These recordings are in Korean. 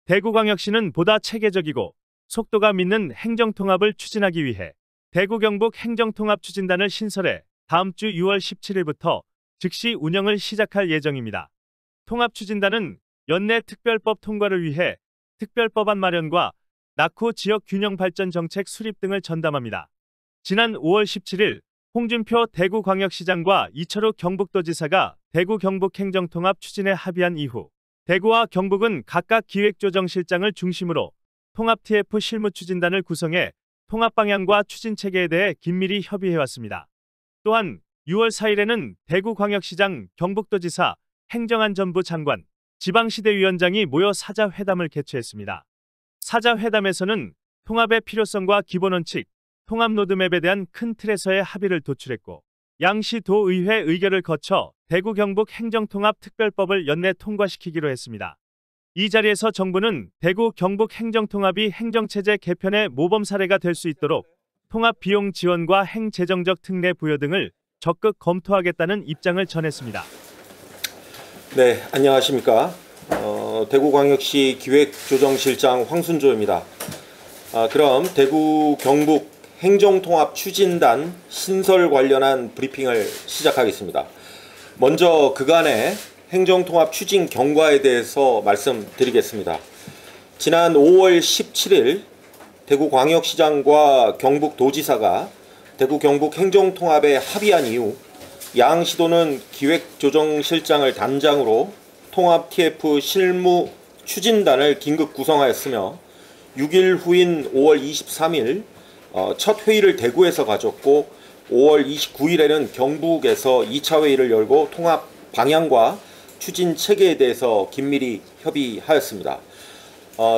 대구광역시는 보다 체계적이고 속도가 밌는 행정통합을 추진하기 위해 대구 경북 행정통합추진단을 신설해 다음 주 6월 17일부터 즉시 운영을 시작할 예정입니다. 통합추진단은 연내 특별법 통과를 위해 특별법안 마련과 낙후 지역 균형 발전 정책 수립 등을 전담합니다. 지난 5월 17일 홍준표 대구광역시장과 이철우 경북도지사가 대구 경북 행정통합 추진에 합의한 이후 대구와 경북은 각각 기획조정실장을 중심으로 통합 TF 실무추진단을 구성해 통합 방향과 추진 체계에 대해 긴밀히 협의해왔습니다. 또한 6월 4일에는 대구광역시장, 경북도지사, 행정안전부 장관, 지방시대위원장이 모여 사자회담을 개최했습니다. 사자회담에서는 통합의 필요성과 기본원칙, 통합 로드맵에 대한 큰 틀에서의 합의를 도출했고 양시 도의회 의결을 거쳐 대구 경북 행정통합 특별법을 연내 통과시키기로 했습니다. 이 자리에서 정부는 대구 경북 행정통합이 행정체제 개편의 모범 사례가 될 수 있도록 통합 비용 지원과 행재정적 특례 부여 등을 적극 검토하겠다는 입장을 전했습니다. 네, 안녕하십니까. 대구광역시 기획조정실장 황순조입니다. 그럼 대구 경북 행정통합 추진단 신설 관련한 브리핑을 시작하겠습니다. 먼저 그간의 행정통합 추진 경과에 대해서 말씀드리겠습니다. 지난 5월 17일 대구광역시장과 경북도지사가 대구 경북 행정통합에 합의한 이후 양 시도는 기획조정실장을 단장으로 통합 TF 실무 추진단을 긴급 구성하였으며 6일 후인 5월 23일 첫 회의를 대구에서 가졌고 5월 29일에는 경북에서 2차 회의를 열고 통합 방향과 추진 체계에 대해서 긴밀히 협의하였습니다.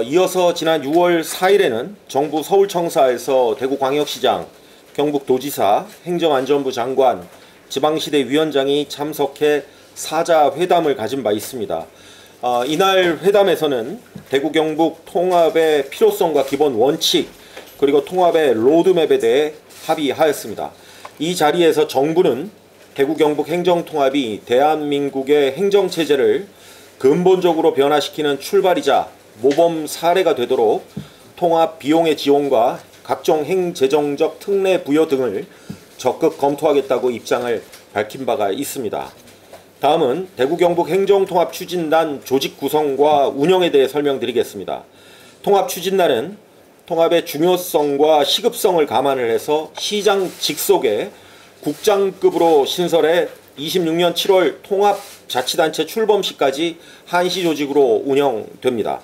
이어서 지난 6월 4일에는 정부 서울청사에서 대구광역시장, 경북도지사, 행정안전부 장관, 지방시대위원장이 참석해 사자회담을 가진 바 있습니다. 이날 회담에서는 대구 경북 통합의 필요성과 기본 원칙 그리고 통합의 로드맵에 대해 합의하였습니다. 이 자리에서 정부는 대구 경북 행정통합이 대한민국의 행정체제를 근본적으로 변화시키는 출발이자 모범 사례가 되도록 통합 비용의 지원과 각종 행재정적 특례 부여 등을 적극 검토하겠다고 입장을 밝힌 바가 있습니다. 다음은 대구 경북 행정통합 추진단 조직 구성과 운영에 대해 설명드리겠습니다. 통합 추진단은 통합의 중요성과 시급성을 감안을 해서 시장 직속에 국장급으로 신설해 26년 7월 통합자치단체 출범 시까지 한시 조직으로 운영됩니다.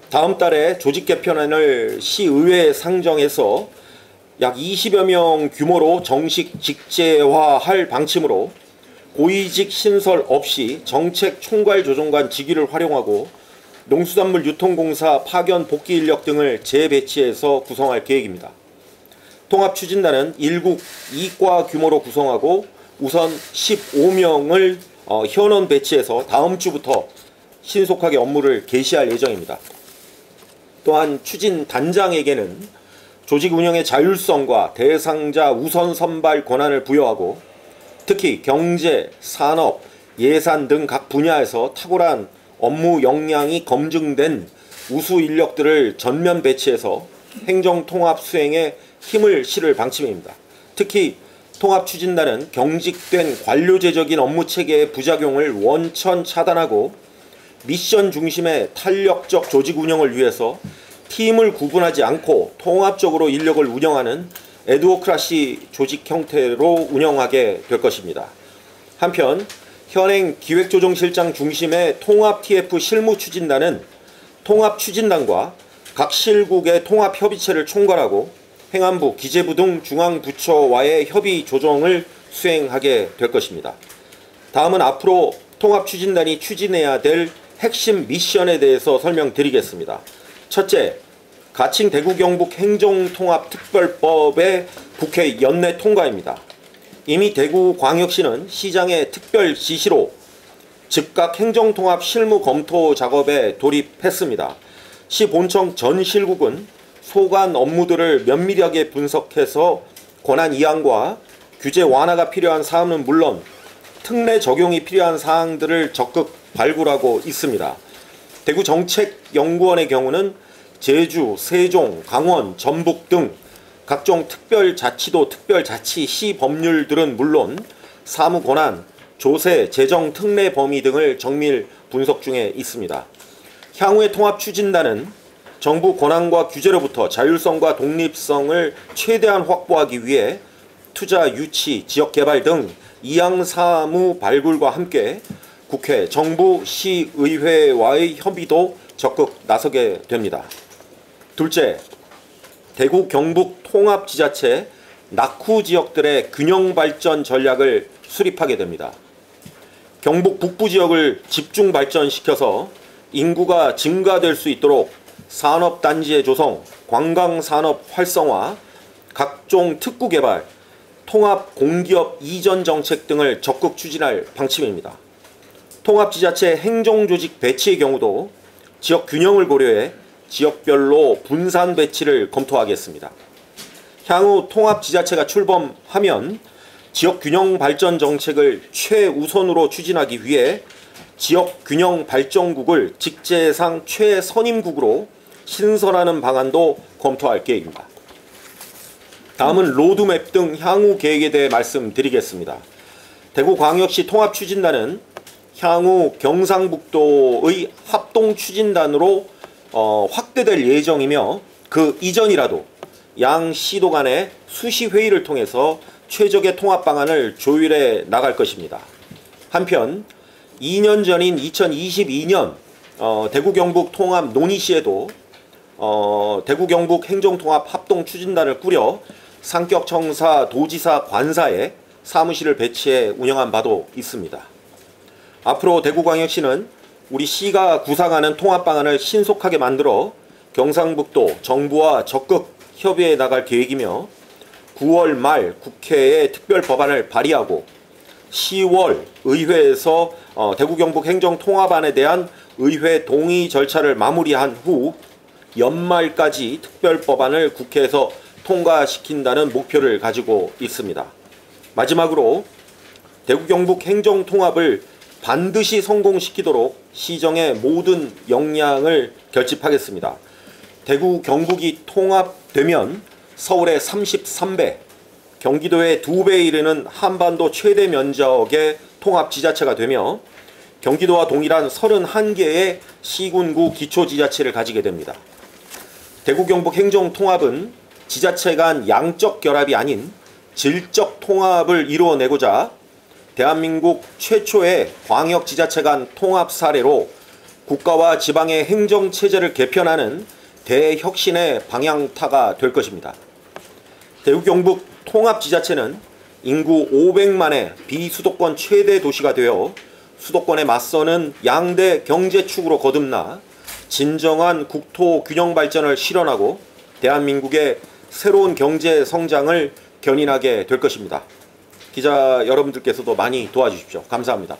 다음 달에 조직 개편안을 시의회에 상정해서 약 20여 명 규모로 정식 직제화할 방침으로 고위직 신설 없이 정책 총괄 조정관 직위를 활용하고 농수산물 유통공사 파견 복귀 인력 등을 재배치해서 구성할 계획입니다. 통합추진단은 1국 2과 규모로 구성하고 우선 15명을 현원 배치해서 다음 주부터 신속하게 업무를 개시할 예정입니다. 또한 추진단장에게는 조직 운영의 자율성과 대상자 우선 선발 권한을 부여하고 특히 경제, 산업, 예산 등 각 분야에서 탁월한 업무 역량이 검증된 우수 인력들을 전면 배치해서 행정통합 수행에 힘을 실을 방침입니다. 특히 통합추진단은 경직된 관료제적인 업무체계의 부작용을 원천 차단하고 미션 중심의 탄력적 조직 운영을 위해서 팀을 구분하지 않고 통합적으로 인력을 운영하는 에드호크라시 조직 형태로 운영하게 될 것입니다. 한편 현행 기획조정실장 중심의 통합 TF 실무추진단은 통합추진단과 각 실국의 통합협의체를 총괄하고 행안부, 기재부 등 중앙부처와의 협의 조정을 수행하게 될 것입니다. 다음은 앞으로 통합추진단이 추진해야 될 핵심 미션에 대해서 설명드리겠습니다. 첫째, 가칭 대구 경북 행정통합특별법의 국회 연내 통과입니다. 이미 대구광역시는 시장의 특별 지시로 즉각 행정통합 실무 검토 작업에 돌입했습니다. 시 본청 전 실국은 소관 업무들을 면밀하게 분석해서 권한 이항과 규제 완화가 필요한 사항은 물론 특례 적용이 필요한 사항들을 적극 발굴하고 있습니다. 대구정책연구원의 경우는 제주, 세종, 강원, 전북 등 각종 특별자치도, 특별자치 시법률들은 물론 사무권한, 조세, 재정, 특례 범위 등을 정밀 분석 중에 있습니다. 향후의 통합추진단은 정부 권한과 규제로부터 자율성과 독립성을 최대한 확보하기 위해 투자, 유치, 지역개발 등 이양사무 발굴과 함께 국회, 정부, 시의회와의 협의도 적극 나서게 됩니다. 둘째, 대구 경북 통합지자체 낙후 지역들의 균형 발전 전략을 수립하게 됩니다. 경북 북부 지역을 집중 발전시켜서 인구가 증가될 수 있도록 산업단지의 조성, 관광산업 활성화, 각종 특구 개발, 통합 공기업 이전 정책 등을 적극 추진할 방침입니다. 통합지자체 행정조직 배치의 경우도 지역 균형을 고려해 지역별로 분산 배치를 검토하겠습니다. 향후 통합지자체가 출범하면 지역균형 발전 정책을 최우선으로 추진하기 위해 지역균형발전국을 직제상 최선임국으로 신설하는 방안도 검토할 계획입니다. 다음은 로드맵 등 향후 계획에 대해 말씀드리겠습니다. 대구광역시 통합추진단은 향후 경상북도의 합동추진단으로 확대될 예정이며 그 이전이라도 양 시도 간의 수시 회의를 통해서 최적의 통합 방안을 조율해 나갈 것입니다. 한편 2년 전인 2022년 대구 경북 통합 논의 시에도 대구 경북 행정통합 합동추진단을 꾸려 상격청사, 도지사, 관사에 사무실을 배치해 운영한 바도 있습니다. 앞으로 대구광역시는 우리 시가 구상하는 통합 방안을 신속하게 만들어 경상북도 정부와 적극 협의해 나갈 계획이며 9월 말 국회에 특별 법안을 발의하고 10월 의회에서 대구 경북 행정통합안에 대한 의회 동의 절차를 마무리한 후 연말까지 특별 법안을 국회에서 통과시킨다는 목표를 가지고 있습니다. 마지막으로 대구 경북 행정통합을 반드시 성공시키도록 시정의 모든 역량을 결집하겠습니다. 대구 경북이 통합되면 서울의 33배, 경기도의 2배에 이르는 한반도 최대 면적의 통합지자체가 되며 경기도와 동일한 31개의 시군구 기초지자체를 가지게 됩니다. 대구 경북 행정통합은 지자체 간 양적 결합이 아닌 질적 통합을 이루어내고자 대한민국 최초의 광역지자체 간 통합 사례로 국가와 지방의 행정체제를 개편하는 대혁신의 방향타가 될 것입니다. 대구 경북 통합지자체는 인구 500만의 비수도권 최대 도시가 되어 수도권에 맞서는 양대 경제축으로 거듭나 진정한 국토 균형 발전을 실현하고 대한민국의 새로운 경제 성장을 견인하게 될 것입니다. 기자 여러분들께서도 많이 도와주십시오. 감사합니다.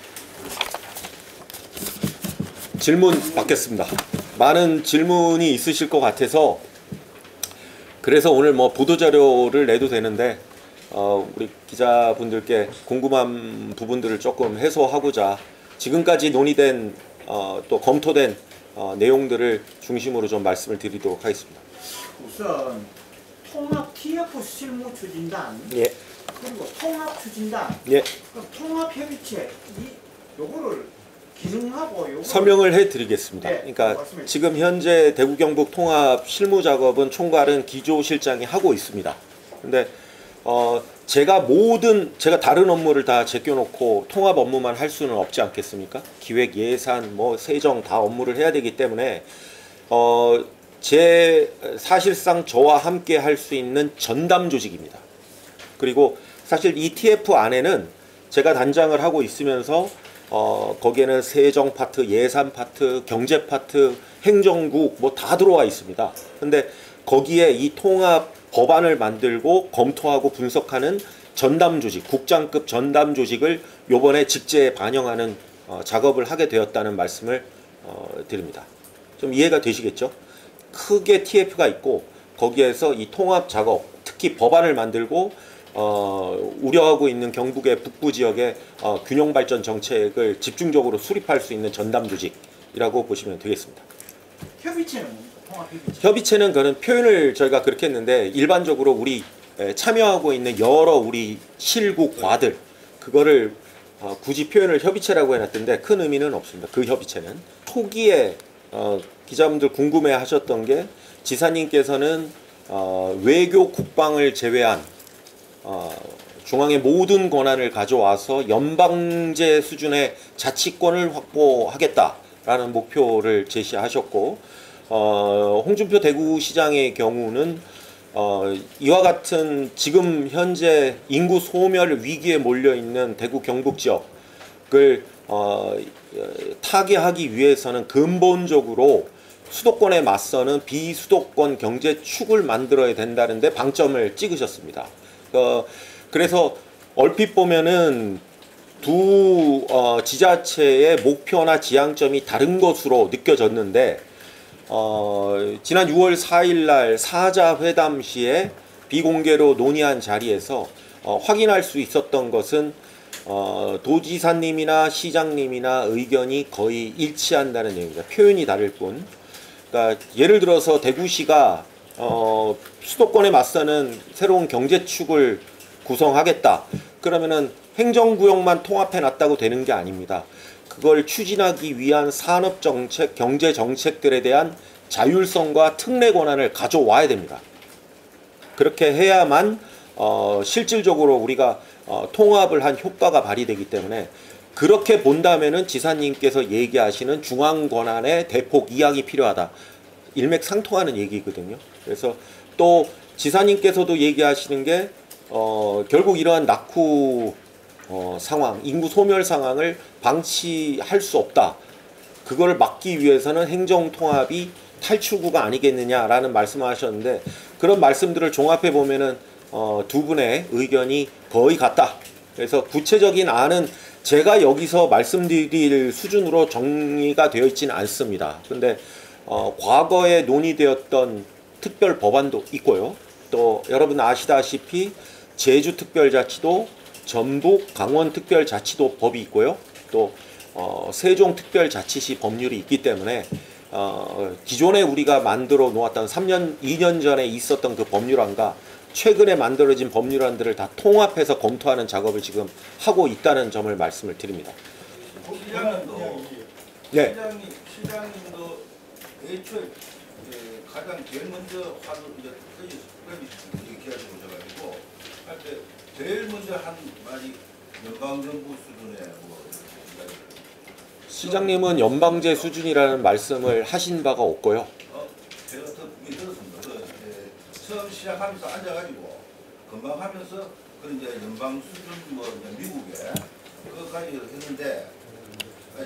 질문 받겠습니다. 많은 질문이 있으실 것 같아서 그래서 오늘 보도자료를 내도 되는데 우리 기자분들께 궁금한 부분들을 조금 해소하고자 지금까지 논의된 또 검토된 내용들을 중심으로 좀 말씀을 드리도록 하겠습니다. 우선 통합 TF 실무 추진단, 예. 그리고 통합 추진단, 예. 그럼 통합 협의체 요거를 기능하고 요거 설명을 해드리겠습니다. 네, 그러니까 말씀해 지금 현재 대구 경북 통합 실무 작업은 총괄은 기조실장이 하고 있습니다. 근데 제가 다른 업무를 다 제껴놓고 통합 업무만 할 수는 없지 않겠습니까? 기획, 예산, 세정 다 업무를 해야 되기 때문에 사실상 저와 함께 할 수 있는 전담 조직입니다. 그리고 사실 이 TF 안에는 제가 단장을 하고 있으면서 거기에는 세정 파트, 예산 파트, 경제 파트, 행정국 다 들어와 있습니다. 근데 거기에 이 통합 법안을 만들고 검토하고 분석하는 전담 조직, 국장급 전담 조직을 요번에 직제에 반영하는 작업을 하게 되었다는 말씀을 드립니다. 좀 이해가 되시겠죠? 크게 TF가 있고 거기에서 이 통합 작업, 특히 법안을 만들고 우려하고 있는 경북의 북부 지역의 균형 발전 정책을 집중적으로 수립할 수 있는 전담 조직, 통합이라고 보시면 되겠습니다. 협의체는 뭡니까? 통합협의체. 협의체는 그런 표현을 저희가 그렇게 했는데 일반적으로 우리 참여하고 있는 여러 우리 실구 과들 그거를 굳이 표현을 협의체라고 해놨던데 큰 의미는 없습니다. 그 협의체는 초기에 기자분들 궁금해하셨던 게 지사님께서는 외교 국방을 제외한 중앙의 모든 권한을 가져와서 연방제 수준의 자치권을 확보하겠다라는 목표를 제시하셨고 홍준표 대구시장의 경우는 이와 같은 지금 현재 인구 소멸 위기에 몰려 있는 대구 경북 지역을 타개하기 위해서는 근본적으로 수도권에 맞서는 비수도권 경제축을 만들어야 된다는데 방점을 찍으셨습니다. 그래서 얼핏 보면은 두 지자체의 목표나 지향점이 다른 것으로 느껴졌는데 지난 6월 4일 날 사자 회담 시에 비공개로 논의한 자리에서 확인할 수 있었던 것은 도지사님이나 시장님이나 의견이 거의 일치한다는 얘기입니다. 표현이 다를 뿐. 그러니까 예를 들어서 대구시가 수도권에 맞서는 새로운 경제축을 구성하겠다. 그러면은 행정구역만 통합해 놨다고 되는 게 아닙니다. 그걸 추진하기 위한 산업정책, 경제정책들에 대한 자율성과 특례 권한을 가져와야 됩니다. 그렇게 해야만 실질적으로 우리가 통합을 한 효과가 발휘되기 때문에 그렇게 본다면은 지사님께서 얘기하시는 중앙 권한의 대폭 이양이 필요하다. 일맥상통하는 얘기거든요. 그래서 또 지사님께서도 얘기하시는 게 결국 이러한 낙후 상황, 인구 소멸 상황을 방치할 수 없다. 그걸 막기 위해서는 행정통합이 탈출구가 아니겠느냐라는 말씀을 하셨는데 그런 말씀들을 종합해 보면은 두 분의 의견이 거의 같다. 그래서 구체적인 안은 제가 여기서 말씀드릴 수준으로 정리가 되어 있지는 않습니다. 근데 과거에 논의되었던 특별 법안도 있고요. 또 여러분 아시다시피 제주특별자치도 전북 강원특별자치도 법이 있고요. 또 세종특별자치시 법률이 있기 때문에 기존에 우리가 만들어 놓았던 2년 전에 있었던 그 법률안과 최근에 만들어진 법률안들을 다 통합해서 검토하는 작업을 지금 하고 있다는 점을 말씀을 드립니다. 시장님도 네. 시장님도 애초에 가장 제일 먼저 화두 이제 얘기하시고 오셔가지고 할 때 제일 먼저 한 말이 연방정부 수준의 시장님은 연방제 수준이라는 말씀을 하신 바가 없고요. 제가 들었습니다. 처음 시작하면서 앉아가지고 금방 하면서 그 이제 연방 수준 뭐 미국에 그거까지 했는데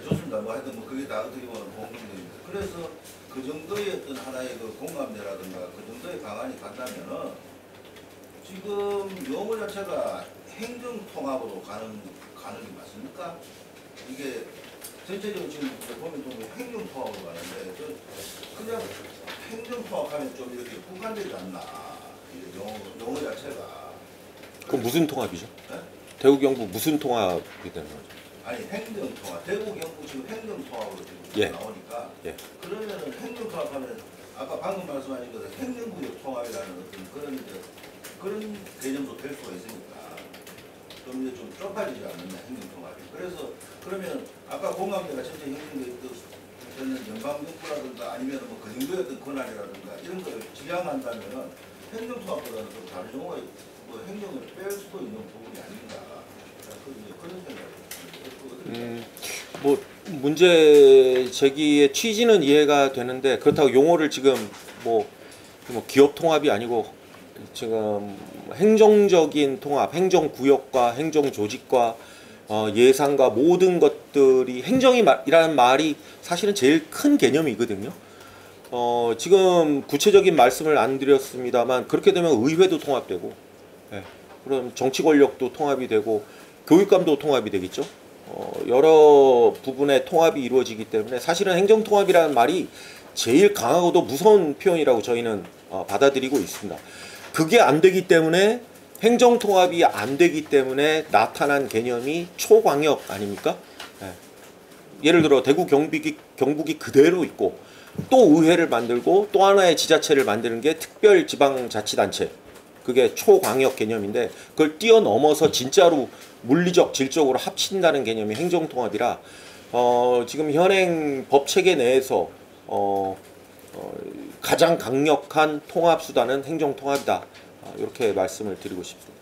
좋습니다. 뭐 하여튼 뭐 그게 다 어떻게 보면 공감됩니다. 그래서 그 정도의 어떤 하나의 그 공감대라든가 그 정도의 방안이 간다면은 지금 용어 자체가 행정통합으로 가는 게 맞습니까? 이게 전체적으로 지금 보면 좀 행정통합으로 가는데 그냥 행정통합하면 좀 이렇게 국한되지 않나 이게 용어 자체가. 그럼 무슨 통합이죠? 네? 대구 경북 무슨 통합이 되는 거죠? 아니 행정통합, 대구 경북 지금 행정통합으로 지금 예. 나오니까 예. 그러면은 행정통합하면 아까 방금 말씀하신 것은 행정구역 통합이라는 어떤 그런 개념도 될 수가 있으니까 좀 이제 좀 좁아지지 않느냐 행정통합이. 그래서 그러면 아까 공감대가 전체 형성돼 있는 연방정부라든가 아니면 뭐 그 정도의 어떤 권한이라든가 이런 걸 지향한다면은 행정통합보다는 좀 다른 용어가 뭐 행정을 뺄 수도 있는 부분이 아닌가 그런 생각이. 뭐 문제 제기의 취지는 이해가 되는데 그렇다고 용어를 지금 뭐 기업 통합이 아니고 지금 행정적인 통합, 행정구역과 행정조직과 예산과 모든 것들이 행정이라는 말이 사실은 제일 큰 개념이거든요. 지금 구체적인 말씀을 안 드렸습니다만 그렇게 되면 의회도 통합되고, 그럼 정치 권력도 통합이 되고 교육감도 통합이 되겠죠. 여러 부분의 통합이 이루어지기 때문에 사실은 행정통합이라는 말이 제일 강하고도 무서운 표현이라고 저희는 받아들이고 있습니다. 그게 안 되기 때문에 행정통합이 안 되기 때문에 나타난 개념이 초광역 아닙니까? 예를 들어 대구 경북이 그대로 있고 또 의회를 만들고 또 하나의 지자체를 만드는 게 특별지방자치단체. 그게 초광역 개념인데 그걸 뛰어넘어서 진짜로 물리적 질적으로 합친다는 개념이 행정통합이라 지금 현행 법 체계 내에서 가장 강력한 통합 수단은 행정통합이다. 이렇게 말씀을 드리고 싶습니다.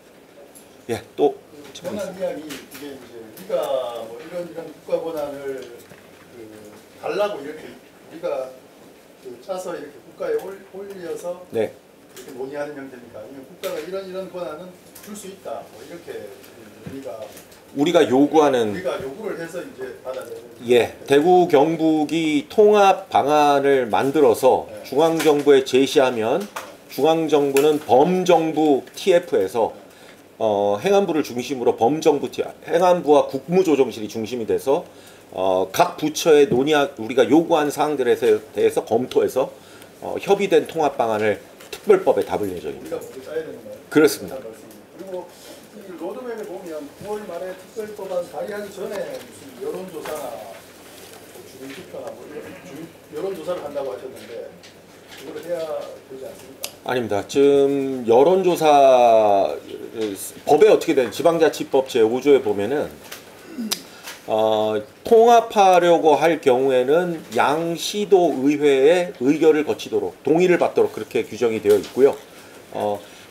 예, 또 권한 이야기 이게 이제 우리가 뭐 이런 국가 권한을 달라고 이렇게 우리가 짜서 이렇게 국가에 올려서 네. 이렇게 논의하는 형태입니까? 아니면 국가가 이런 권한은 줄 수 있다. 뭐 이렇게 우리가 요구하는 우리가 요구를 해서 이제 받아내는. 예, 대구 경북이 통합 방안을 만들어서 네. 중앙정부에 제시하면 중앙정부는 범정부 TF에서 행안부를 중심으로 범정부 행안부와 국무조정실이 중심이 돼서 각 부처의 우리가 요구한 사항들에 대해서 검토해서 협의된 통합 방안을 특별법에 담을 예정입니다. 우리가 먼저 짜야 되는 거예요? 그렇습니다. 그리고 이 로드맵에 보면 9월 말에 특별법안 발의하기 전에 무슨 여론조사나 주민투표나 뭐 여론조사를 한다고 하셨는데 그걸 해야 되지 않습니까? 아닙니다. 지금 여론조사 법에 어떻게 되는 지방자치법 제5조에 보면은 통합하려고 할 경우에는 양 시도 의회의 의결을 거치도록 동의를 받도록 그렇게 규정이 되어 있고요.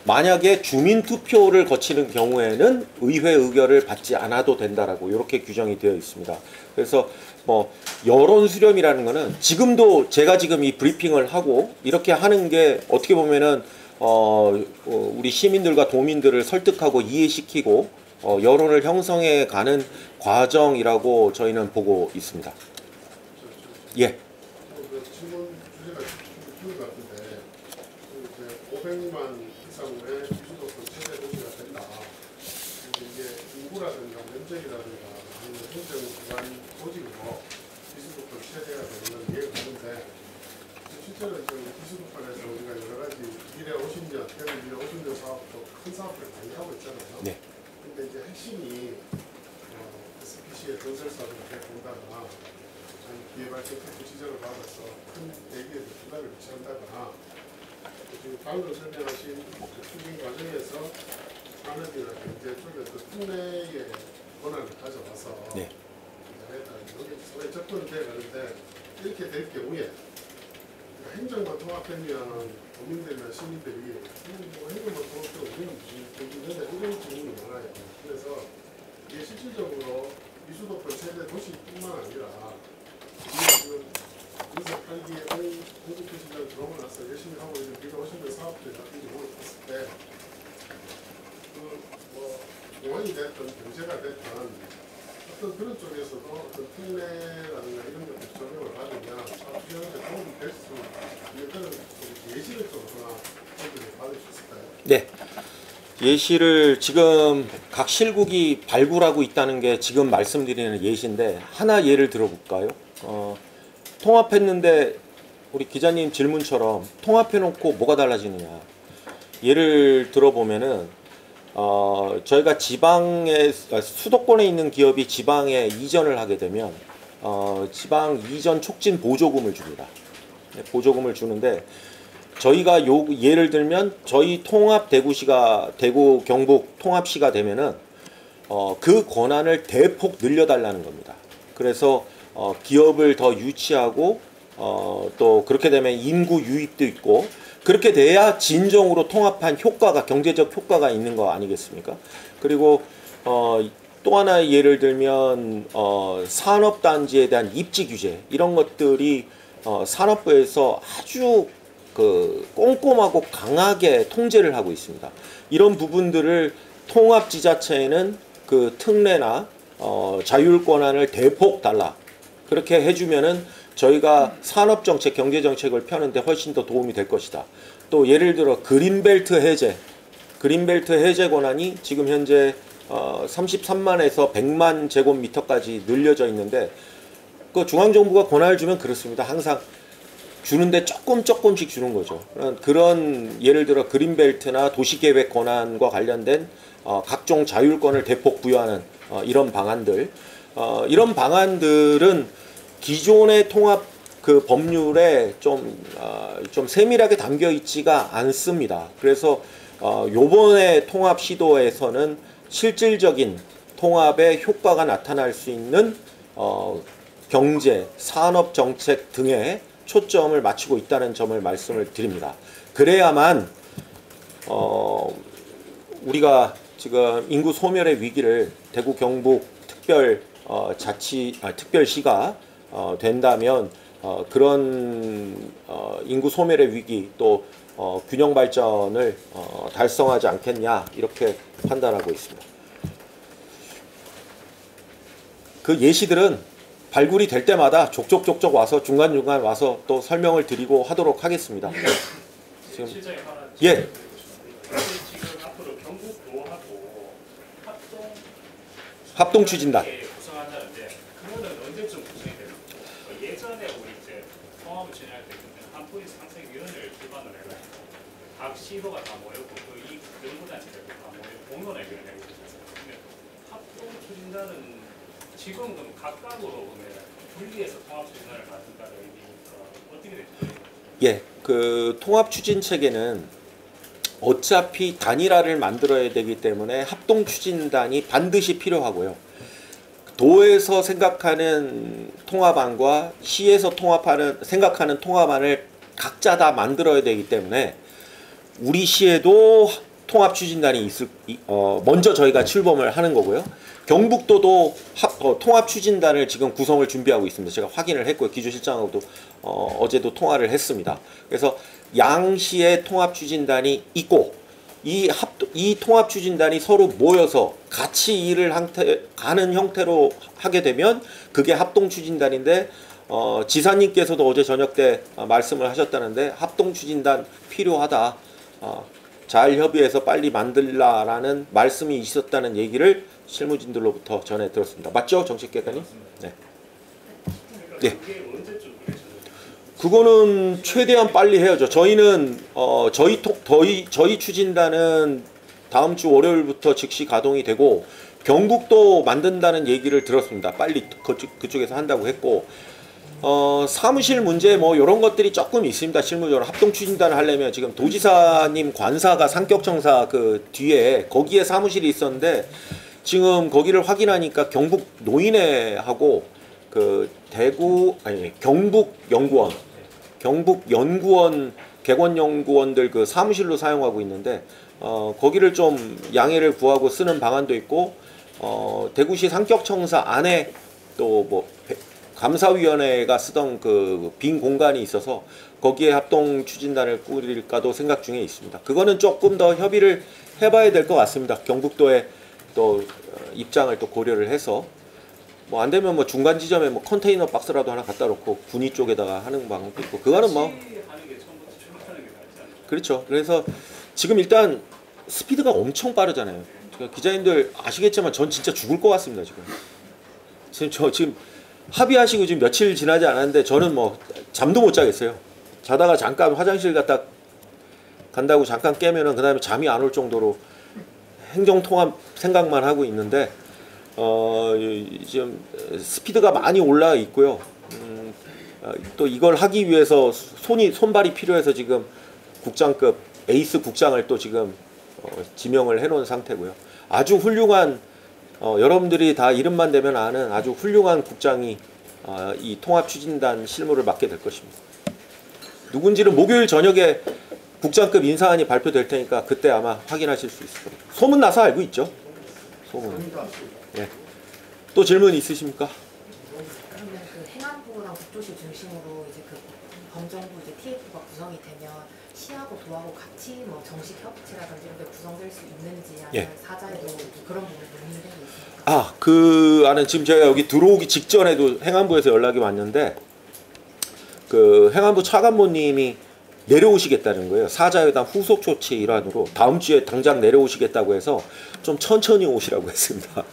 만약에 주민투표를 거치는 경우에는 의회 의결을 받지 않아도 된다라고 이렇게 규정이 되어 있습니다. 그래서 뭐 여론 수렴이라는 거는 지금도 제가 지금 이 브리핑을 하고 이렇게 하는 게 어떻게 보면은 우리 시민들과 도민들을 설득하고 이해시키고 여론을 형성해 가는 과정이라고 저희는 보고 있습니다. 예. 질문 주제가 좋은 것 같은데 이제 500만 이상의 비수도권 최대 도시가 된다. 이게 인구라든가 면적이라든가 아니면 행정기관 조직으로 비수도권 최대가 되는 건 이해가 가는데 실제로 비수도권에서 우리가 여러 가지 미래 50년, 대구 미래 50년 사업도 큰 사업을 많이 하고 있잖아요. 네. 근데 이제 핵심이 SPC의 건설 사업을 본다거나 기회발전 특구 지정을 받아서 큰 대기에 부담을 미친다거나 지금 방금 설명하신 추진 과정에서 산업이나 경제 쪽에서 특례의 권한을 가져와서 네. 여기 서로 접근은 돼가는데 이렇게 될 경우에 행정과 통합되면 국민들이나 시민들이 뭐 행정과 통합되면 우리는 무슨 이런 질문이 많아요. 그래서 이게 실질적으로 비수도권 최대 도시뿐만 아니라 지금 인사 8기에 공급표시장 들어오고 나서 열심히 하고 있는 비가 50년 사업들 같은 경우를 봤을 때 뭐 공원이 됐든 경제가 됐든 어떤 그런 쪽에서도 어떤 특례라든가 이런 것들 적용을 받으면 사업 추진하는데 도움이 될 수 있는 그런 예시를 좀 하나 받을 수 있을까요? 네. 예시를 지금 각 실국이 발굴하고 있다는 게 지금 말씀드리는 예시인데 하나 예를 들어볼까요? 통합했는데 우리 기자님 질문처럼 통합해놓고 뭐가 달라지느냐? 예를 들어보면은 저희가 수도권에 있는 기업이 지방에 이전을 하게 되면 지방 이전 촉진 보조금을 줍니다. 보조금을 주는데 저희가 예를 들면 저희 통합 대구 경북 통합시가 되면은 그 권한을 대폭 늘려달라는 겁니다. 그래서 기업을 더 유치하고 또 그렇게 되면 인구 유입도 있고 그렇게 돼야 진정으로 통합한 효과가 경제적 효과가 있는 거 아니겠습니까? 그리고 또 하나 예를 들면 산업단지에 대한 입지 규제 이런 것들이 산업부에서 아주 꼼꼼하고 강하게 통제를 하고 있습니다. 이런 부분들을 통합지자체에는 그 특례나 자율 권한을 대폭 달라 그렇게 해주면은 저희가 산업정책, 경제정책을 펴는데 훨씬 더 도움이 될 것이다. 또 예를 들어 그린벨트 해제 권한이 지금 현재 33만에서 100만 제곱미터까지 늘려져 있는데 그 중앙정부가 권한을 주면 그렇습니다. 항상 주는데 조금씩 주는 거죠. 그런 예를 들어 그린벨트나 도시계획 권한과 관련된 각종 자율권을 대폭 부여하는 이런 방안들 이런 방안들은 기존의 통합 그 법률에 좀 세밀하게 담겨 있지가 않습니다. 그래서 요번에 통합 시도에서는 실질적인 통합의 효과가 나타날 수 있는 경제, 산업 정책 등에 초점을 맞추고 있다는 점을 말씀을 드립니다. 그래야만 우리가 지금 인구 소멸의 위기를 대구 경북 특별시가 된다면 그런 인구 소멸의 위기 또 균형 발전을 달성하지 않겠냐 이렇게 판단하고 있습니다. 그 예시들은 발굴이 될 때마다 족족족족 와서 중간중간 와서 또 설명을 드리고 하도록 하겠습니다. 지금 실장님 하나 예. 지금 앞으로 경북도하고 합동 추진단. 구성한다는데 그거는 언제쯤 구성이 되는 거고 예전에 우리 이제 통합을 진행할 때 한 포인트 상생위원회를 기반으로 해가지고 각 시도가 다 모였고 그이 연구단체들도 다 모여 공론회를 내고 있었어요. 근데 합동 추진단은 지금 그럼 각각으로 보면 분리해서 통합 추진단을 만든다는 의미니까 어떻게 되죠? 예, 그 통합 추진 체계는 어차피 단일화를 만들어야 되기 때문에 합동 추진단이 반드시 필요하고요. 도에서 생각하는 통합안과 시에서 생각하는 통합안을 각자 다 만들어야 되기 때문에 우리 시에도 통합 추진단이 먼저 저희가 출범을 하는 거고요. 경북도도 통합 추진단을 지금 구성을 준비하고 있습니다. 제가 확인을 했고요. 기조실장하고도 어제도 통화를 했습니다. 그래서 양시의 통합 추진단이 있고 이 통합 추진단이 서로 모여서 같이 일을 하는 형태로 하게 되면 그게 합동 추진단인데 지사님께서도 어제 저녁 때 말씀을 하셨다는데 합동 추진단 필요하다. 잘 협의해서 빨리 만들라라는 말씀이 있었다는 얘기를 실무진들로부터 전해 들었습니다. 맞죠, 정책개관님? 네. 네. 그거는 최대한 빨리 해야죠. 저희는 저희 추진단은 다음 주 월요일부터 즉시 가동이 되고 경북도 만든다는 얘기를 들었습니다. 빨리 그쪽에서 한다고 했고 사무실 문제 뭐 이런 것들이 조금 있습니다. 실무적으로 합동 추진단을 하려면 지금 도지사님 관사가 상격청사 그 뒤에 거기에 사무실이 있었는데 지금 거기를 확인하니까 경북 노인회하고 그 경북 연구원 객원연구원들 그 사무실로 사용하고 있는데 거기를 좀 양해를 구하고 쓰는 방안도 있고 대구시 상격청사 안에 또 뭐 감사위원회가 쓰던 그 빈 공간이 있어서 거기에 합동 추진단을 꾸릴까도 생각 중에 있습니다. 그거는 조금 더 협의를 해봐야 될 것 같습니다. 경북도의 또 입장을 또 고려를 해서 뭐 안 되면 뭐 중간 지점에 뭐 컨테이너 박스라도 하나 갖다 놓고 군위 쪽에다가 하는 방법도 있고 그거는 뭐 그렇죠. 그래서 지금 일단 스피드가 엄청 빠르잖아요. 기자님들 아시겠지만 전 진짜 죽을 것 같습니다. 지금 합의하시고 지금 며칠 지나지 않았는데 저는 뭐 잠도 못 자겠어요. 자다가 잠깐 화장실 갔다 간다고 잠깐 깨면은 그다음에 잠이 안 올 정도로 행정통합 생각만 하고 있는데 지금 스피드가 많이 올라 있고요. 또 이걸 하기 위해서 손발이 필요해서 지금 국장급 에이스 국장을 또 지금 지명을 해놓은 상태고요. 아주 훌륭한 여러분들이 다 이름만 대면 아는 아주 훌륭한 국장이 이 통합 추진단 실무를 맡게 될 것입니다. 누군지는 목요일 저녁에 국장급 인사안이 발표될 테니까 그때 아마 확인하실 수 있을 겁니다. 소문 나서 알고 있죠? 소문. 예. 또 질문 있으십니까? 그러면 그 행안부랑 국조실 중심으로 이제 그 범정부 이제 TF가 구성이 되면 시하고 도하고 같이 뭐 정식 협치라든지 이런 게 구성될 수 있는지 아니면 사자에도 그런 부분이 논의되고 있습니까? 그 안은 지금 제가 여기 들어오기 직전에도 행안부에서 연락이 왔는데 그 행안부 차관보님이 내려오시겠다는 거예요. 사자회담 후속 조치 일환으로 다음 주에 당장 내려오시겠다고 해서 좀 천천히 오시라고 했습니다.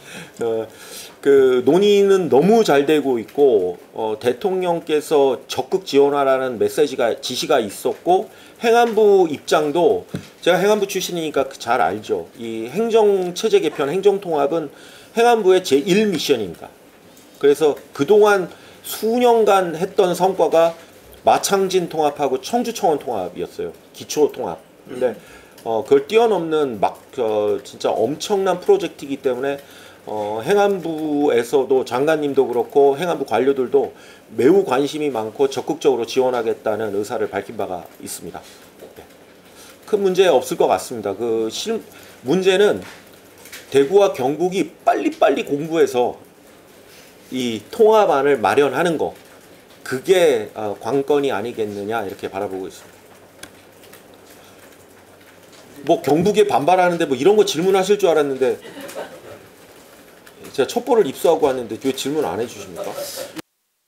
그 논의는 너무 잘 되고 있고 대통령께서 적극 지원하라는 지시가 있었고 행안부 입장도 제가 행안부 출신이니까 잘 알죠. 이 행정체제 개편, 행정통합은 행안부의 제1 미션입니다. 그래서 그동안 수년간 했던 성과가 마창진 통합하고 청주청원 통합이었어요. 기초 통합. 근데 그걸 뛰어넘는 진짜 엄청난 프로젝트이기 때문에 행안부에서도 장관님도 그렇고 행안부 관료들도 매우 관심이 많고 적극적으로 지원하겠다는 의사를 밝힌 바가 있습니다. 네. 큰 문제 없을 것 같습니다. 문제는 대구와 경북이 빨리빨리 공부해서 이 통합안을 마련하는 거, 그게 관건이 아니겠느냐 이렇게 바라보고 있습니다. 뭐 경북에 반발하는데 뭐 이런 거 질문하실 줄 알았는데 제가 첩보를 입수하고 왔는데 왜 질문 안 해주십니까?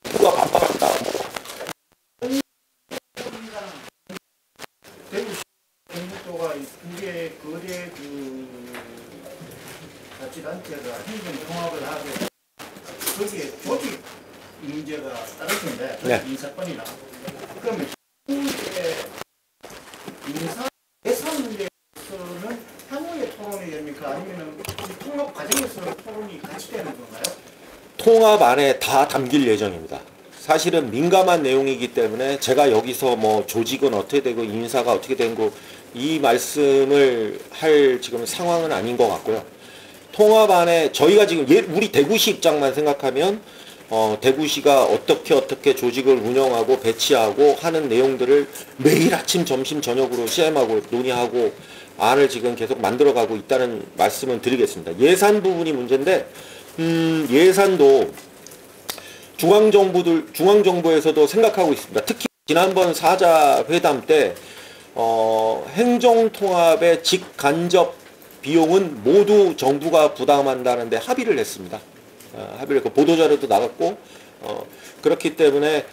누가 반발한다. 대구 경북도가 두개 거대 자치단체가 행정 통합을 하고 거기에 조직 문제가 따르던데 네. 인사권이나 그러면 향후에 인사 예산 문제에서는 향후에 토론이 됩니까? 아니면은 이 통합 과정에서 토론이 같이 되는 건가요? 통합 안에 다 담길 예정입니다. 사실은 민감한 내용이기 때문에 제가 여기서 뭐 조직은 어떻게 되고 인사가 어떻게 된 거 이 말씀을 할 지금 상황은 아닌 것 같고요. 통합 안에 저희가 지금 우리 대구시 입장만 생각하면 대구시가 어떻게 조직을 운영하고 배치하고 하는 내용들을 매일 아침 점심 저녁으로 CM하고 논의하고 안을 지금 계속 만들어가고 있다는 말씀을 드리겠습니다. 예산 부분이 문제인데 예산도 중앙정부에서도 생각하고 있습니다. 특히 지난번 사자 회담 때 행정통합의 직간접 비용은 모두 정부가 부담한다는데 합의를 했습니다. 합의를 했고 보도자료도 나갔고 그렇기 때문에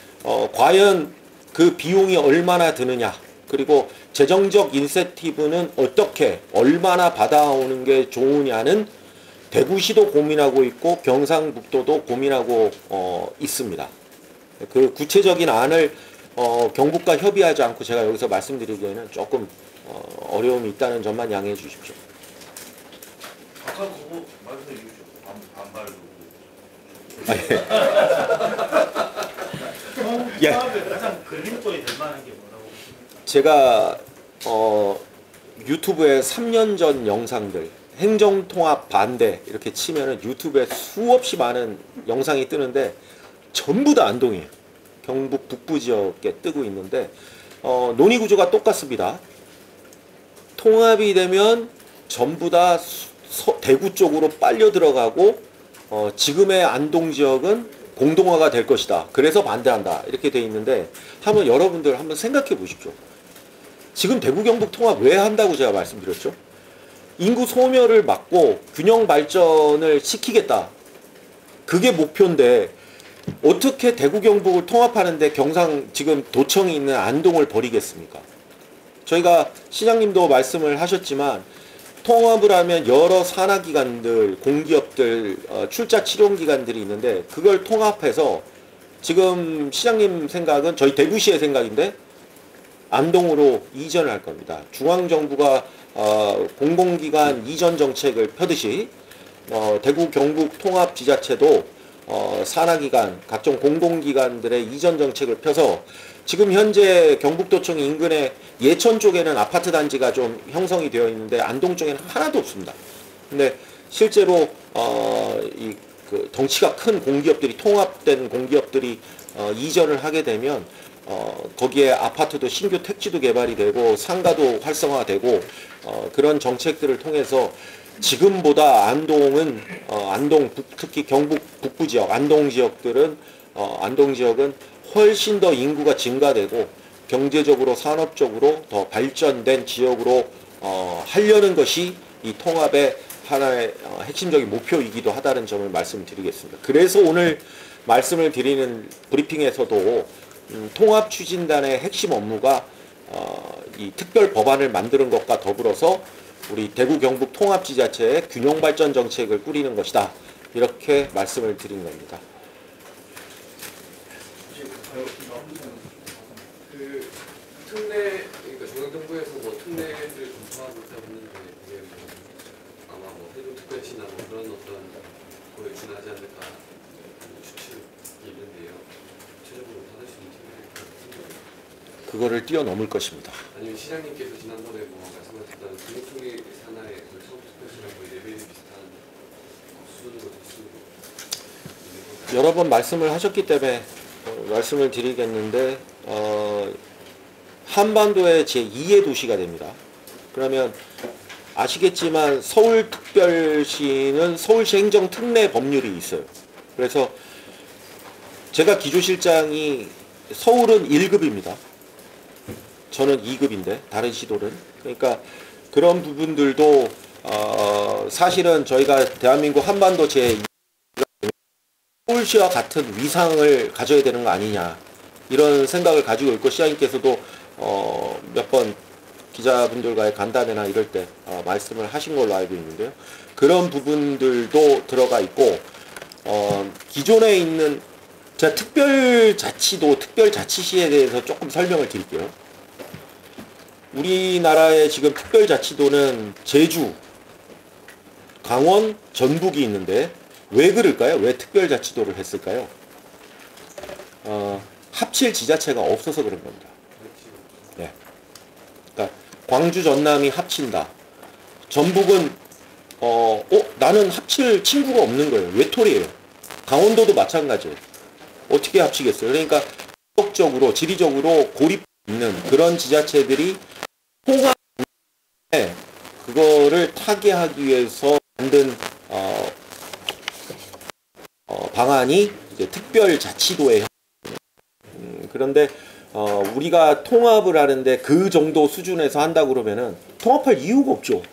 과연 그 비용이 얼마나 드느냐, 그리고 재정적 인센티브는 얼마나 받아오는 게 좋으냐는 대구시도 고민하고 있고 경상북도도 고민하고 있습니다. 그 구체적인 안을 경북과 협의하지 않고 제가 여기서 말씀드리기에는 조금 어려움이 있다는 점만 양해해 주십시오. 아까 그거 말씀해 주십시오. 반발. 예. 통합에 가장 걸림돌이 될 만한 게 뭐라고? 제가 유튜브에 3년 전 영상들 행정통합 반대 이렇게 치면은 유튜브에 수없이 많은 영상이 뜨는데 전부 다 안동이에요. 경북 북부 지역에 뜨고 있는데 논의 구조가 똑같습니다. 통합이 되면 전부 다 대구 쪽으로 빨려 들어가고 지금의 안동 지역은 공동화가 될 것이다. 그래서 반대한다. 이렇게 돼 있는데 여러분들 한번 생각해 보십시오. 지금 대구 경북 통합 왜 한다고 제가 말씀드렸죠? 인구 소멸을 막고 균형 발전을 시키겠다. 그게 목표인데 어떻게 대구 경북을 통합하는데 지금 도청이 있는 안동을 버리겠습니까? 저희가 시장님도 말씀을 하셨지만 통합을 하면 여러 산하기관들, 공기업들, 출자 치료기관들이 있는데 그걸 통합해서 지금 시장님 생각은 저희 대구시의 생각인데 안동으로 이전을 할 겁니다. 중앙정부가 공공기관 이전 정책을 펴듯이 대구 경북 통합지자체도 산하기관, 각종 공공기관들의 이전 정책을 펴서 지금 현재 경북도청 인근의 예천 쪽에는 아파트 단지가 좀 형성이 되어 있는데 안동 쪽에는 하나도 없습니다. 근데 실제로 그 덩치가 큰 공기업들이 통합된 공기업들이 이전을 하게 되면 거기에 아파트도 신규 택지도 개발이 되고 상가도 활성화되고 그런 정책들을 통해서 지금보다 안동은 특히 경북 북부 지역 안동 지역은 훨씬 더 인구가 증가되고 경제적으로 산업적으로 더 발전된 지역으로 하려는 것이 이 통합의 하나의 핵심적인 목표이기도 하다는 점을 말씀드리겠습니다. 그래서 오늘 말씀을 드리는 브리핑에서도 통합 추진단의 핵심 업무가 이 특별 법안을 만드는 것과 더불어서 우리 대구 경북 통합지자체의 균형 발전 정책을 꾸리는 것이다. 이렇게 말씀을 드린 겁니다. 그 특례, 그러니까 중앙정부에서 뭐 특례를 검토하고 있다고 했는데 그게 아마 해도 특별시나 그런 어떤 거에 준하지 않을까 그거를 뛰어넘을 것입니다. 아니면 시장님께서 지난번에 뭐 말씀하셨던 중통계 산하의 그 서울특별시랑 거의 레벨이 비슷한 수준으로 될 수 있는 건가요? 여러 번 말씀을 하셨기 때문에 말씀을 드리겠는데 한반도의 제2의 도시가 됩니다. 그러면 아시겠지만 서울특별시는 서울시 행정특례 법률이 있어요. 그래서 제가 기조실장이 서울은 1급입니다. 저는 2급인데 다른 시도는. 그러니까 그런 부분들도 사실은 저희가 대한민국 한반도 서울시와 같은 위상을 가져야 되는 거 아니냐 이런 생각을 가지고 있고 시장님께서도 몇 번 기자분들과의 간담회나 이럴 때 말씀을 하신 걸로 알고 있는데요. 그런 부분들도 들어가 있고 기존에 있는 제가 특별자치도 특별자치시에 대해서 조금 설명을 드릴게요. 우리나라의 지금 특별자치도는 제주, 강원, 전북이 있는데 왜 그럴까요? 왜 특별자치도를 했을까요? 합칠 지자체가 없어서 그런 겁니다. 네. 그러니까 광주, 전남이 합친다. 전북은 나는 합칠 친구가 없는 거예요. 외톨이에요. 강원도도 마찬가지예요. 어떻게 합치겠어요? 그러니까 지역적으로, 지리적으로 고립 있는 그런 지자체들이 통합 그거를 타개하기 위해서 만든 방안이 이제 특별자치도의 그런데 우리가 통합을 하는데 그 정도 수준에서 한다 그러면은 통합할 이유가 없죠.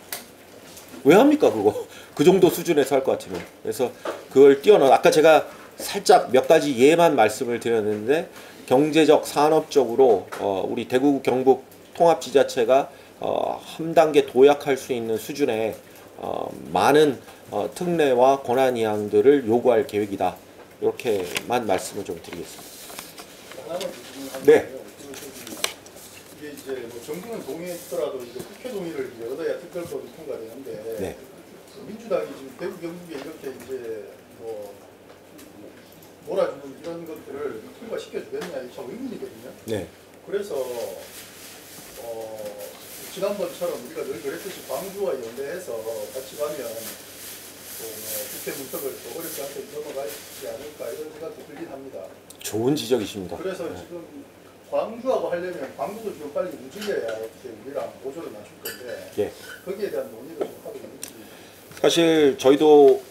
왜 합니까 그거? 그 정도 수준에서 할 것 같으면. 그래서 그걸 뛰어넘어. 아까 제가 살짝 몇 가지 예만 말씀을 드렸는데 경제적, 산업적으로 우리 대구, 경북 통합지자체가 한 단계 도약할 수 있는 수준의 많은 특례와 권한이양들을 요구할 계획이다. 이렇게만 말씀을 좀 드리겠습니다. 하나만 네. 이게 이제 뭐 정부는 동의했더라도 이제 국회 동의를 이제 얻어야 특별법이 통과되는데 네. 민주당이 지금 대구 경북에 이렇게 이제 뭐 몰아주는 이런 것들을 통과시켜 주겠냐 이게 참 의문이거든요. 네. 그래서 지난번처럼 우리가 늘 그랬듯이 광주와 연대해서 같이 가면 국회 문턱을 더 어렵지 않게 넘어가지 않을까 이런 생각도 들긴 합니다. 좋은 지적이십니다. 그래서 네. 지금 광주하고 하려면 광주도 지금 빨리 움직여야 이렇게 우리랑 보조를 맞출 건데 예. 거기에 대한 논의를 좀 하고 있는지. 사실 저희도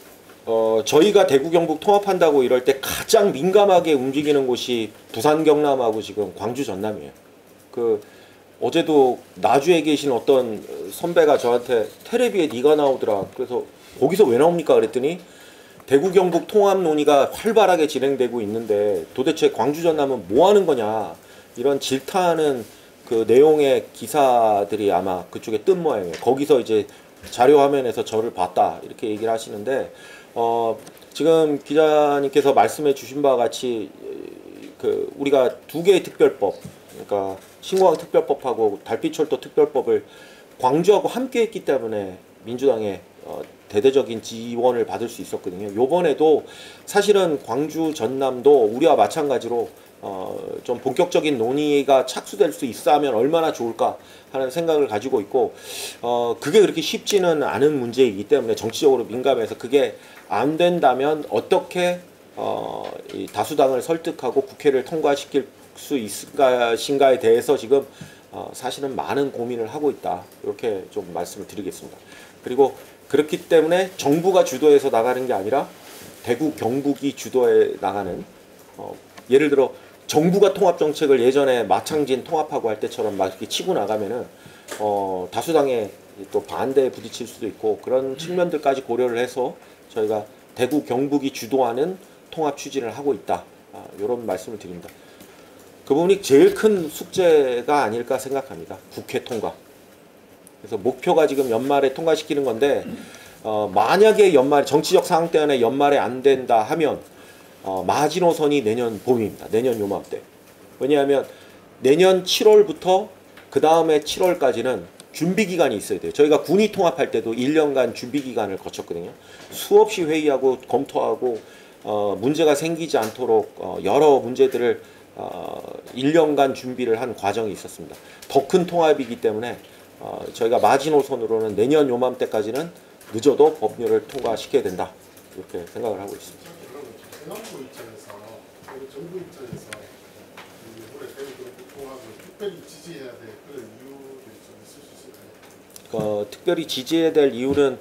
저희가 대구 경북 통합한다고 이럴 때 가장 민감하게 움직이는 곳이 부산 경남하고 지금 광주 전남이에요. 어제도 나주에 계신 어떤 선배가 저한테 텔레비에 네가 나오더라. 그래서 거기서 왜 나옵니까? 그랬더니 대구 경북 통합 논의가 활발하게 진행되고 있는데 도대체 광주 전남은 뭐 하는 거냐 이런 질타하는 그 내용의 기사들이 아마 그쪽에 뜬 모양이에요. 거기서 이제 자료 화면에서 저를 봤다 이렇게 얘기를 하시는데 지금 기자님께서 말씀해 주신 바와 같이 우리가 두 개의 특별법, 그러니까 신공항 특별법하고 달빛철도 특별법을 광주하고 함께 했기 때문에 민주당의 대대적인 지원을 받을 수 있었거든요. 요번에도 사실은 광주 전남도 우리와 마찬가지로 좀 본격적인 논의가 착수될 수 있어 하면 얼마나 좋을까 하는 생각을 가지고 있고 그게 그렇게 쉽지는 않은 문제이기 때문에 정치적으로 민감해서 그게 안 된다면 어떻게 이 다수당을 설득하고 국회를 통과시킬 수 있을 것인가에 대해서 지금 사실은 많은 고민을 하고 있다. 이렇게 좀 말씀을 드리겠습니다. 그리고 그렇기 때문에 정부가 주도해서 나가는 게 아니라 대구, 경북이 주도해 나가는 예를 들어 정부가 통합정책을 예전에 마창진 통합하고 할 때처럼 막 이렇게 치고 나가면은 다수당의 또 반대에 부딪힐 수도 있고 그런 측면들까지 고려를 해서 저희가 대구, 경북이 주도하는 통합 추진을 하고 있다. 이런 말씀을 드립니다. 그 부분이 제일 큰 숙제가 아닐까 생각합니다. 국회 통과. 그래서 목표가 지금 연말에 통과시키는 건데 만약에 연말에 정치적 상황 때문에 연말에 안 된다 하면 마지노선이 내년 봄입니다. 내년 요맘때. 왜냐하면 내년 7월부터 그 다음에 7월까지는 준비 기간이 있어야 돼요. 저희가 군이 통합할 때도 1년간 준비 기간을 거쳤거든요. 수없이 회의하고 검토하고 문제가 생기지 않도록 여러 문제들을 1년간 준비를 한 과정이 있었습니다. 더 큰 통합이기 때문에 저희가 마지노선으로는 내년 요맘때까지는 늦어도 법률을 통과시켜야 된다. 이렇게 생각을 하고 있습니다. 행안부 입장에서 그리고 정부 입장에서 이번에 대구경북 통합을 특별히 지지해야 될 그런 이유들이 좀 있을 수 있을까요? 특별히 지지해야 될 이유는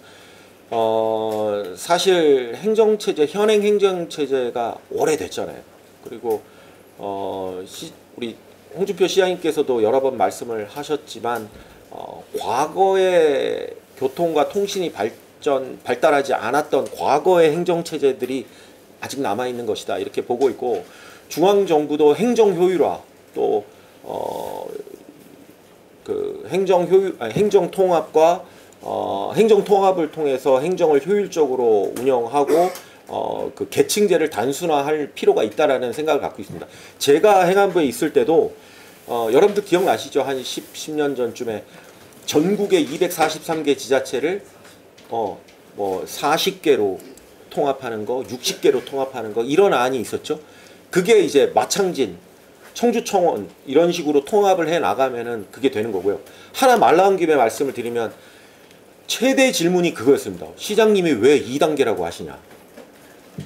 사실 행정체제, 현행 행정체제가 오래됐잖아요. 그리고 우리 홍준표 시장님께서도 여러 번 말씀을 하셨지만 과거의 교통과 통신이 발달하지 않았던 과거의 행정체제들이 아직 남아있는 것이다 이렇게 보고 있고, 중앙정부도 행정효율화 또 그 행정통합과 행정통합을 통해서 행정을 효율적으로 운영하고 그 계층제를 단순화할 필요가 있다라는 생각을 갖고 있습니다. 제가 행안부에 있을 때도 여러분들 기억나시죠? 한 10년 전쯤에 전국의 243개 지자체를 뭐 40개로 통합하는 거, 60개로 통합하는 거 이런 안이 있었죠. 그게 이제 마창진, 청주청원 이런 식으로 통합을 해 나가면은 그게 되는 거고요. 하나 말 나온 김에 말씀을 드리면 최대 질문이 그거였습니다. 시장님이 왜 2단계라고 하시냐?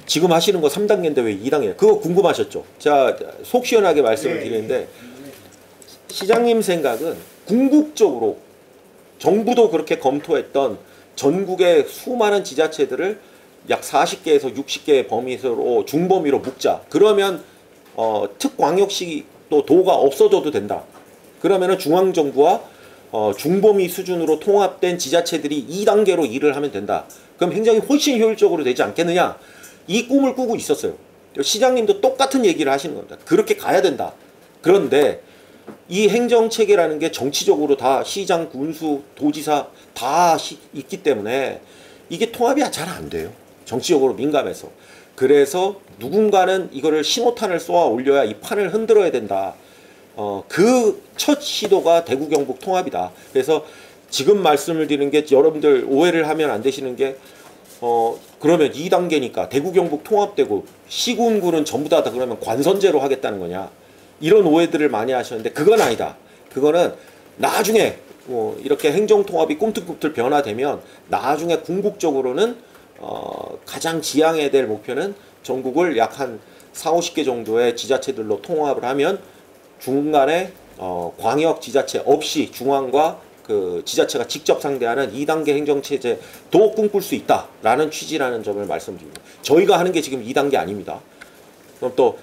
지금 하시는 거 3단계인데 왜 2단계냐? 그거 궁금하셨죠? 자, 속 시원하게 말씀을 드리는데 시장님 생각은 궁극적으로 정부도 그렇게 검토했던 전국의 수많은 지자체들을 약 40개에서 60개의 범위로 중범위로 묶자. 그러면 특광역시 또 도가 없어져도 된다. 그러면은 중앙정부와 중범위 수준으로 통합된 지자체들이 2단계로 일을 하면 된다. 그럼 행정이 훨씬 효율적으로 되지 않겠느냐? 이 꿈을 꾸고 있었어요. 시장님도 똑같은 얘기를 하시는 겁니다. 그렇게 가야 된다. 그런데 이 행정체계라는 게 정치적으로 다 시장, 군수, 도지사 다 있기 때문에 이게 통합이 잘 안 돼요. 정치적으로 민감해서. 그래서 누군가는 이거를 신호탄을 쏘아 올려야 이 판을 흔들어야 된다. 그 첫 시도가 대구 경북 통합이다. 그래서 지금 말씀을 드리는 게 여러분들 오해를 하면 안 되시는 게 그러면 2단계니까 대구 경북 통합되고 시군구는 전부 다 그러면 관선제로 하겠다는 거냐. 이런 오해들을 많이 하셨는데 그건 아니다. 그거는 나중에 이렇게 행정통합이 꿈틀꿈틀 변화되면 나중에 궁극적으로는 가장 지향해야 될 목표는 전국을 약 한 40-50개 정도의 지자체들로 통합을 하면 중간에 광역 지자체 없이 중앙과 그 지자체가 직접 상대하는 2단계 행정체제도 꿈꿀 수 있다라는 취지라는 점을 말씀드립니다. 저희가 하는 게 지금 2단계 아닙니다. 그럼 또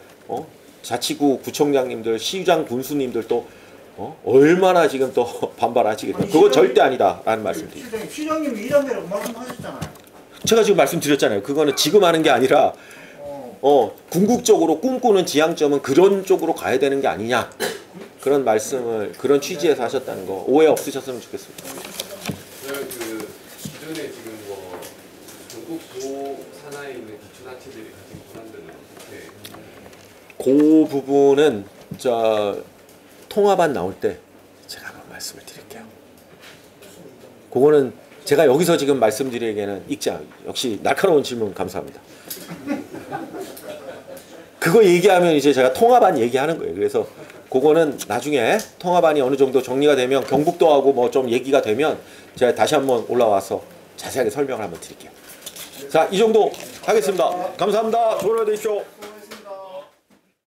자치구 구청장님들, 시장 군수님들 또 얼마나 지금 또 반발하시겠어요. 그거 절대 아니다라는 말씀드립니다. 시장님이 2단계라고 말씀하셨잖아요. 제가 지금 말씀드렸잖아요. 그거는 지금 하는 게 아니라 궁극적으로 꿈꾸는 지향점은 그런 쪽으로 가야 되는 게 아니냐. 그런 말씀을 그런 취지에서 하셨다는 거 오해 없으셨으면 좋겠습니다. 그 기존에 지금 뭐 전국 도 산하에 있는 기초단체들이 가진 권한들은 어떻게? 그 부분은 통합안 나올 때 제가 한번 말씀을 드릴게요. 그거는 제가 여기서 지금 말씀드리기에는 역시 날카로운 질문 감사합니다. 그거 얘기하면 이제 제가 통합안 얘기하는 거예요. 그래서 그거는 나중에 통합안이 어느 정도 정리가 되면 경북도하고 뭐 좀 얘기가 되면 제가 다시 한번 올라와서 자세하게 설명을 한번 드릴게요. 자, 이 정도 하겠습니다. 감사합니다. 좋은 하루 되십시오.